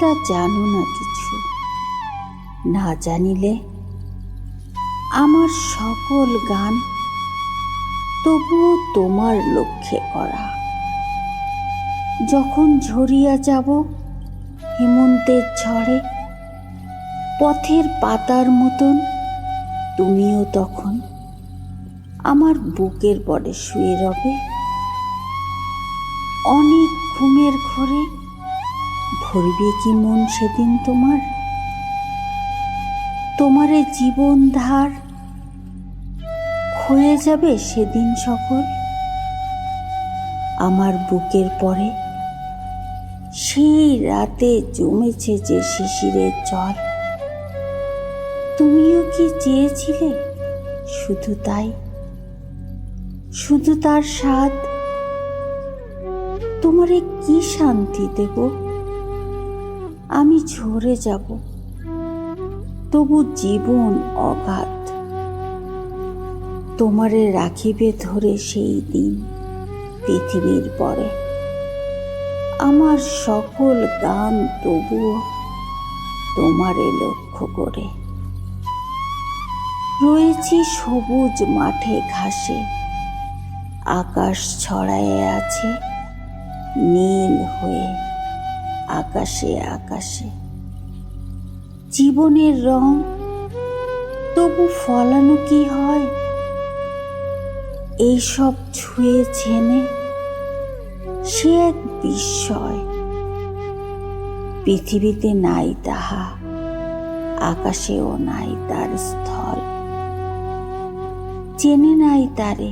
তা জানো না কিছু, না জানিলে আমার সকল গান তবুও তোমার লক্ষ্যে করা। যখন ঝরিয়া যাব হেমন্তের ঝড়ে, পথের পাতার মতন তুমিও তখন আমার বুকের পরে শুয়ে রবে। অনেক ঘুমের ঘোরে ভরবে কি মন সেদিন তোমার? তোমারে জীবন ধার ক্ষয়ে যাবে সেদিন সকল। আমার বুকের পরে সেই রাতে জমেছে যে শিশিরের জল, তুমিও কি চেয়েছিলে শুধু তাই, শুধু তার স্বাদ? তোমারে কি শান্তি দেব? আমি ঝরে যাব, তবু জীবন অগাধ। তোমারে রাখিবে ধরে সেই দিন পৃথিবীর পরে। আমার সকল গান তবুও তোমারে লক্ষ্য করে। রয়েছি সবুজ মাঠে ঘাসে, আকাশ ছড়ায়ে আছে নীল হয়ে আকাশে আকাশে। জীবনের রং তবু ফলানো কি হয়? এইসব ছুঁয়ে ছেনে সে এক বিস্ময়। পৃথিবীতে নাই তাহা, আকাশেও নাই তার স্থল। চেনে নাই তারে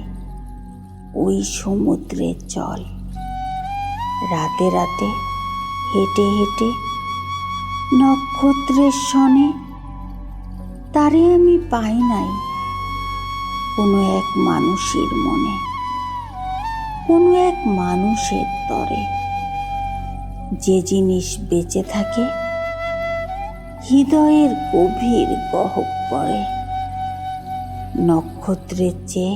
ওই সমুদ্রের জল। রাতে রাতে হেঁটে হেঁটে নক্ষত্রের সনে তারে আমি পাই নাই কোনো এক মানুষের মনে, কোনো এক মানুষের তরে। যে জিনিস বেঁচে থাকে হৃদয়ের গভীর গহ্বরে, নক্ষত্রের চেয়ে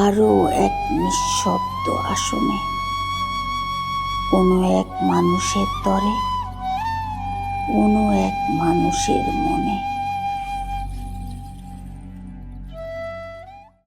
আরো এক নিঃশব্দ আসনে, কোনো এক মানুষের তরে, কোনো এক মানুষের মনে।